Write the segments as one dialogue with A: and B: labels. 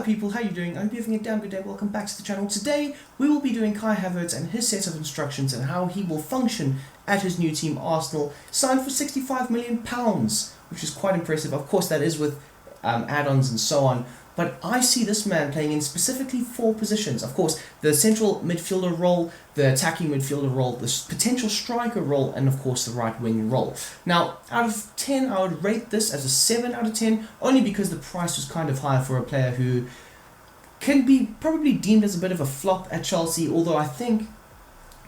A: people, how you doing? I hope you're having a damn good day. Welcome back to the channel. Today we will be doing Kai Havertz and his set of instructions and how he will function at his new team Arsenal, signed for £65 million, which is quite impressive. Of course that is with add-ons and so on, but I see this man playing in specifically 4 positions. Of course, the central midfielder role, the attacking midfielder role, the potential striker role, and of course the right wing role. Now, out of 10, I would rate this as a 7 out of 10, only because the price was kind of high for a player who can be probably deemed as a bit of a flop at Chelsea, although I think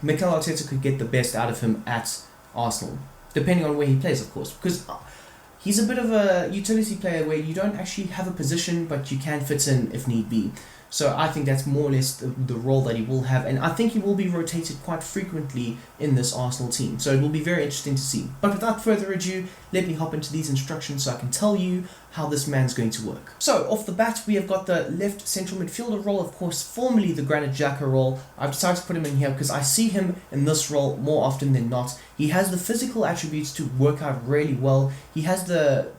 A: Mikel Arteta could get the best out of him at Arsenal, depending on where he plays, of course, because he's a bit of a utility player where you don't actually have a position, but you can fit in if need be. So I think that's more or less the role that he will have, and I think he will be rotated quite frequently in this Arsenal team. So it will be very interesting to see. But without further ado, let me hop into these instructions so I can tell you how this man's going to work. So off the bat, we have got the left central midfielder role, of course, formerly the Granit Xhaka role. I've decided to put him in here because I see him in this role more often than not. He has the physical attributes to work out really well. He has the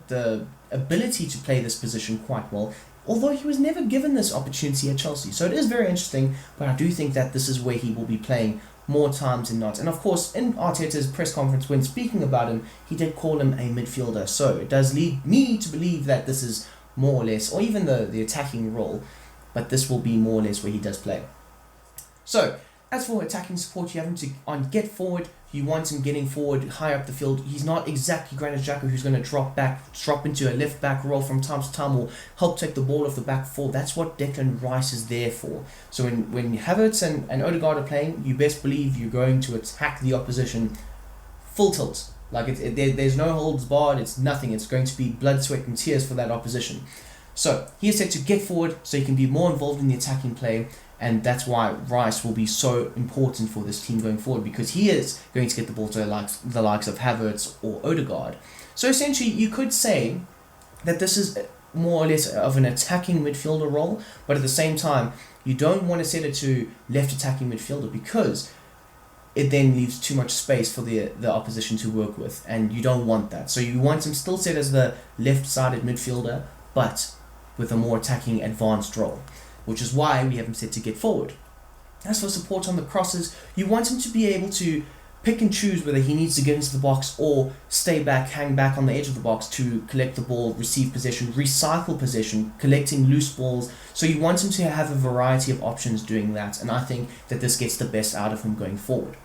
A: ability to play this position quite well, although he was never given this opportunity at Chelsea. So it is very interesting, but I do think that this is where he will be playing more times than not. And of course, in Arteta's press conference, when speaking about him, he did call him a midfielder. So it does lead me to believe that this is more or less, or even the attacking role, but this will be more or less where he does play. So, as for attacking support, you have him to on get forward. You want him getting forward high up the field. He's not exactly Granit Xhaka, who's going to drop into a left back role from time to time or help take the ball off the back four. That's what Declan Rice is there for. So when Havertz and Odegaard are playing, you best believe you're going to attack the opposition full tilt. Like there's no holds barred. It's nothing. It's going to be blood, sweat, and tears for that opposition. So he is set to get forward so he can be more involved in the attacking play. And that's why Rice will be so important for this team going forward, because he is going to get the ball to the likes of Havertz or Odegaard. So essentially, you could say that this is more or less of an attacking midfielder role, but at the same time, you don't want to set it to left attacking midfielder because it then leaves too much space for the opposition to work with, and you don't want that. So you want him still set as the left-sided midfielder, but with a more attacking advanced role, which is why we have him set to get forward. As for support on the crosses, you want him to be able to pick and choose whether he needs to get into the box or stay back, hang back on the edge of the box to collect the ball, receive possession, recycle possession, collecting loose balls. So you want him to have a variety of options doing that, and I think that this gets the best out of him going forward.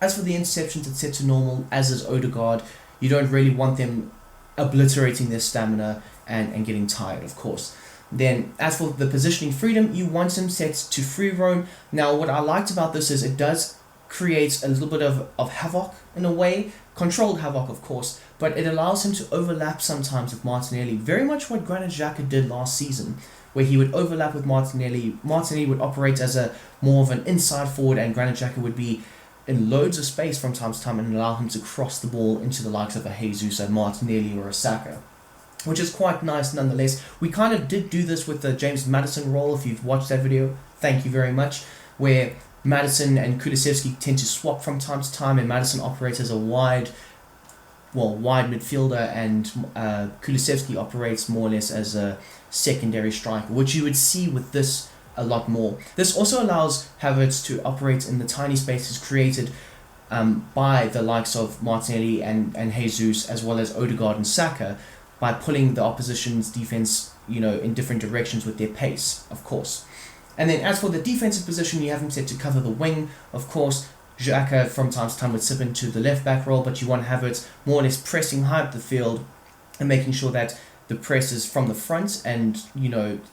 A: As for the interceptions, it's set to normal, as is Odegaard. You don't really want them obliterating their stamina and getting tired, of course. Then, as for the positioning freedom, you want him set to free roam. Now, what I liked about this is it does create a little bit of havoc in a way, controlled havoc, of course, but it allows him to overlap sometimes with Martinelli, very much what Granit Xhaka did last season, where he would overlap with Martinelli. Martinelli would operate as a more of an inside forward, and Granit Xhaka would be in loads of space from time to time and allow him to cross the ball into the likes of a Jesus, a Martinelli, or a Saka, which is quite nice nonetheless. We kind of did do this with the James Maddison role. If you've watched that video, thank you very much, where Maddison and Kulusevski tend to swap from time to time, and Maddison operates as a wide midfielder, and Kulusevski operates more or less as a secondary striker, which you would see with this a lot more. This also allows Havertz to operate in the tiny spaces created by the likes of Martinelli and Jesus, as well as Odegaard and Saka, by pulling the opposition's defense, in different directions with their pace, of course. And then as for the defensive position, you have him set to cover the wing. Of course, Xhaka from time to time would slip into the left back role, but you want Havertz more or less pressing high up the field and making sure that the press is from the front, and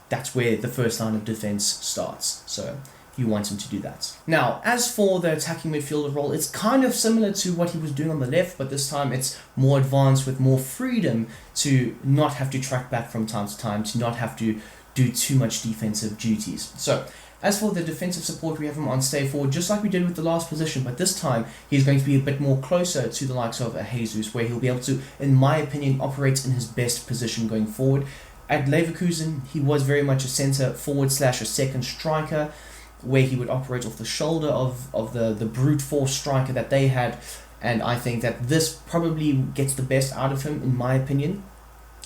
A: that's where the first line of defense starts. So you want him to do that. Now, as for the attacking midfielder role, it's kind of similar to what he was doing on the left, but this time it's more advanced with more freedom to not have to track back from time to time, to not have to do too much defensive duties. So, as for the defensive support, we have him on stay forward, just like we did with the last position, but this time he's going to be a bit more closer to the likes of a Jesus, where he'll be able to, in my opinion, operate in his best position going forward. At Leverkusen, he was very much a centre forward / a second striker, where he would operate off the shoulder of the brute force striker that they had, and I think that this probably gets the best out of him, in my opinion,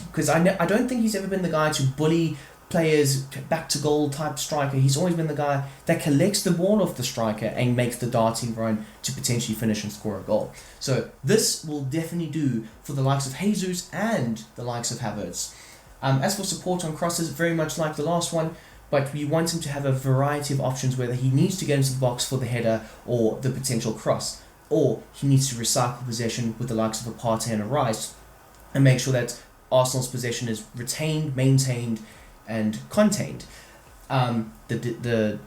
A: because I don't think he's ever been the guy to bully players, back to goal type striker. He's always been the guy that collects the ball off the striker and makes the darting run to potentially finish and score a goal. So this will definitely do for the likes of Jesus and the likes of Havertz. As for support on crosses, very much like the last one, but we want him to have a variety of options, whether he needs to get into the box for the header or the potential cross, or he needs to recycle possession with the likes of a Partey and a Rice and make sure that Arsenal's possession is retained, maintained, and contained. The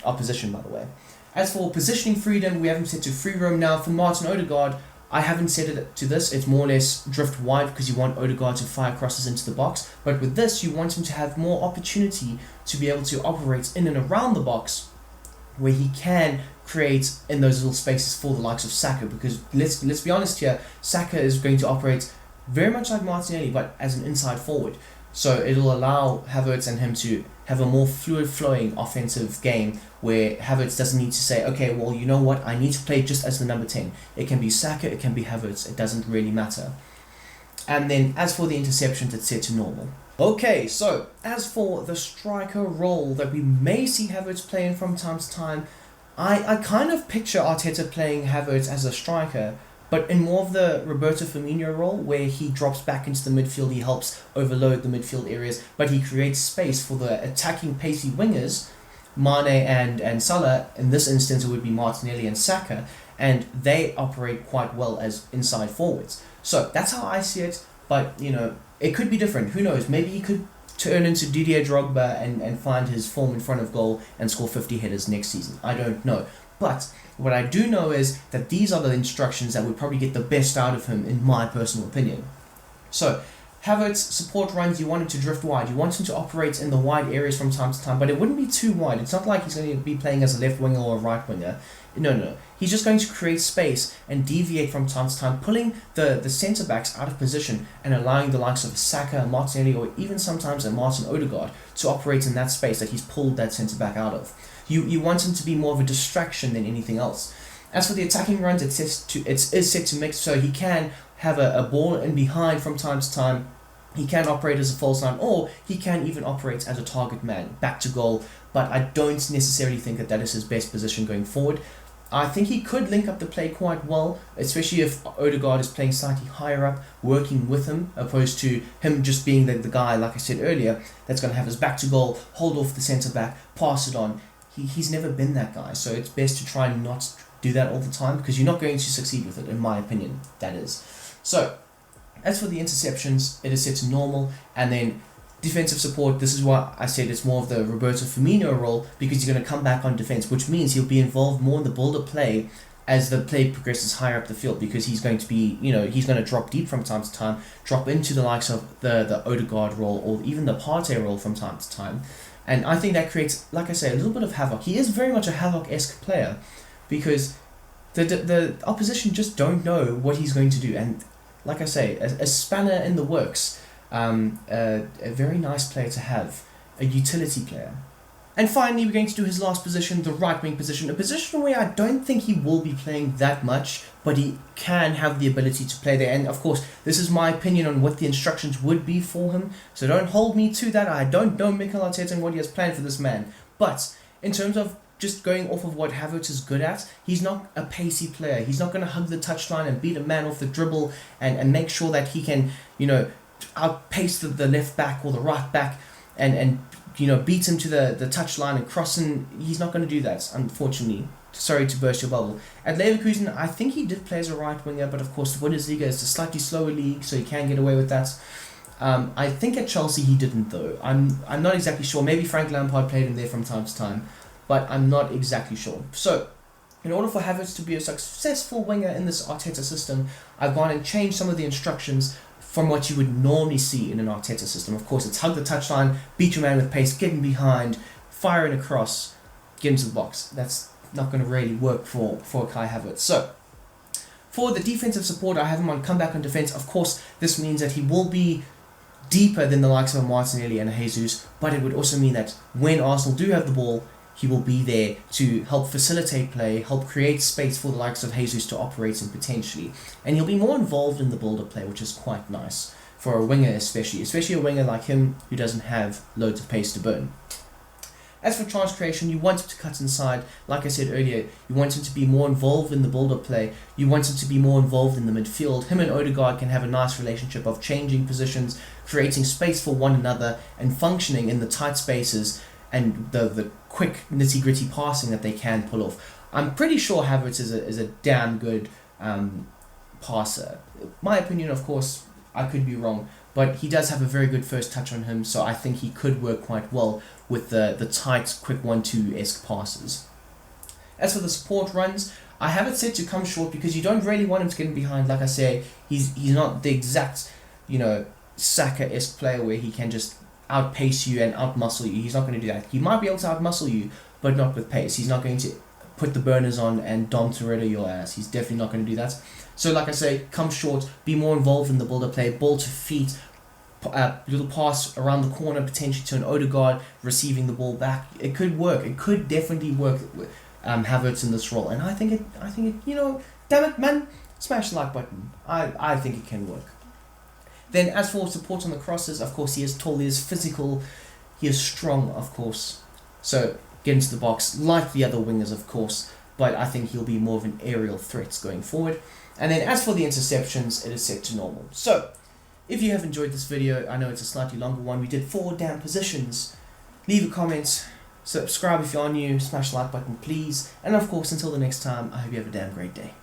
A: opposition, by the way. As for positioning freedom, we have him set to free roam now. For Martin Odegaard, I haven't set it to this. It's more or less drift wide because you want Odegaard to fire crosses into the box. But with this, you want him to have more opportunity to be able to operate in and around the box, where he can create in those little spaces for the likes of Saka. Because let's be honest here, Saka is going to operate very much like Martinelli, but as an inside forward. So it'll allow Havertz and him to have a more fluid flowing offensive game where Havertz doesn't need to say, okay, well, you know what, I need to play just as the number 10. It can be Saka, it can be Havertz, it doesn't really matter. And then as for the interceptions, it's set to normal. Okay, so as for the striker role that we may see Havertz playing from time to time, I kind of picture Arteta playing Havertz as a striker, but in more of the Roberto Firmino role, where he drops back into the midfield, he helps overload the midfield areas, but he creates space for the attacking pacey wingers, Mane and Salah. In this instance, it would be Martinelli and Saka, and they operate quite well as inside forwards. So that's how I see it, but it could be different. Who knows? Maybe he could turn into Didier Drogba and find his form in front of goal and score 50 headers next season. I don't know. But what I do know is that these are the instructions that would probably get the best out of him, in my personal opinion. So, Havertz, support runs, you want him to drift wide. You want him to operate in the wide areas from time to time, but it wouldn't be too wide. It's not like he's going to be playing as a left winger or a right winger. No. He's just going to create space and deviate from time to time, pulling the centre-backs out of position and allowing the likes of Saka, Martinelli, or even sometimes a Martin Odegaard to operate in that space that he's pulled that centre-back out of. You want him to be more of a distraction than anything else. As for the attacking runs, it is set to mix, so he can have a ball in behind from time to time. He can operate as a false nine, or he can even operate as a target man, back to goal, but I don't necessarily think that is his best position going forward. I think he could link up the play quite well, especially if Odegaard is playing slightly higher up, working with him, opposed to him just being the guy, like I said earlier, that's going to have his back to goal, hold off the centre-back, pass it on. He's never been that guy, so it's best to try and not do that all the time, because you're not going to succeed with it, in my opinion, that is. So, as for the interceptions, it is set to normal, and then defensive support, this is why I said it's more of the Roberto Firmino role, because you're going to come back on defense, which means he'll be involved more in the build-up play as the play progresses higher up the field, because he's going to be, he's going to drop deep from time to time, drop into the likes of the Odegaard role, or even the Partey role from time to time. And I think that creates, like I say, a little bit of havoc. He is very much a havoc-esque player, because the opposition just don't know what he's going to do. And like I say, a spanner in the works, a very nice player to have, a utility player. And finally, we're going to do his last position, the right wing position, a position where I don't think he will be playing that much, but he can have the ability to play there. And of course, this is my opinion on what the instructions would be for him, so don't hold me to that. I don't know Mikel Arteta and what he has planned for this man. But in terms of just going off of what Havertz is good at, he's not a pacey player. He's not going to hug the touchline and beat a man off the dribble and make sure that he can, outpace the left back or the right back and beat him to the touchline and cross him. He's not going to do that, unfortunately. Sorry to burst your bubble. At Leverkusen, I think he did play as a right winger, but of course the Bundesliga is a slightly slower league, so he can get away with that. I think at Chelsea he didn't, though. I'm not exactly sure. Maybe Frank Lampard played him there from time to time, but I'm not exactly sure. So, in order for Havertz to be a successful winger in this Arteta system, I've gone and changed some of the instructions from what you would normally see in an Arteta system. Of course, it's hug the touchline, beat your man with pace, get him behind, fire in a cross, get into the box. That's not going to really work for Kai Havertz. So, for the defensive support, I have him on comeback on defense. Of course, this means that he will be deeper than the likes of Martinelli and Jesus, but it would also mean that when Arsenal do have the ball, he will be there to help facilitate play, help create space for the likes of Jesus to operate in potentially. And he'll be more involved in the build-up play, which is quite nice. for a winger especially a winger like him who doesn't have loads of pace to burn. As for chance creation, you want him to cut inside. Like I said earlier, you want him to be more involved in the build-up play. You want him to be more involved in the midfield. Him and Odegaard can have a nice relationship of changing positions, creating space for one another, and functioning in the tight spaces and the quick nitty-gritty passing that they can pull off. I'm pretty sure Havertz is a damn good passer. My opinion, of course, I could be wrong, but he does have a very good first touch on him, so I think he could work quite well with the tight, quick 1-2-esque passes. As for the support runs, I have it set to come short because you don't really want him to get in behind. Like I say, he's not the exact, Saka-esque player where he can just outpace you and outmuscle you. He's not going to do that. He might be able to outmuscle you, but not with pace. He's not going to put the burners on and Dom Toretto your ass. He's definitely not going to do that. So like I say, come short, be more involved in the build-up play, ball to feet, little pass around the corner, potentially to an Odegaard, receiving the ball back. It could work. It could definitely work with Havertz in this role. And I think it, damn it, man, smash the like button. I think it can work. Then as for support on the crosses, of course, he is tall, he is physical, he is strong, of course. So get into the box, like the other wingers, of course, but I think he'll be more of an aerial threat going forward. And then as for the interceptions, it is set to normal. So, if you have enjoyed this video, I know it's a slightly longer one, we did 4 damn positions. Leave a comment, subscribe if you are new, smash the like button please, and of course until the next time, I hope you have a damn great day.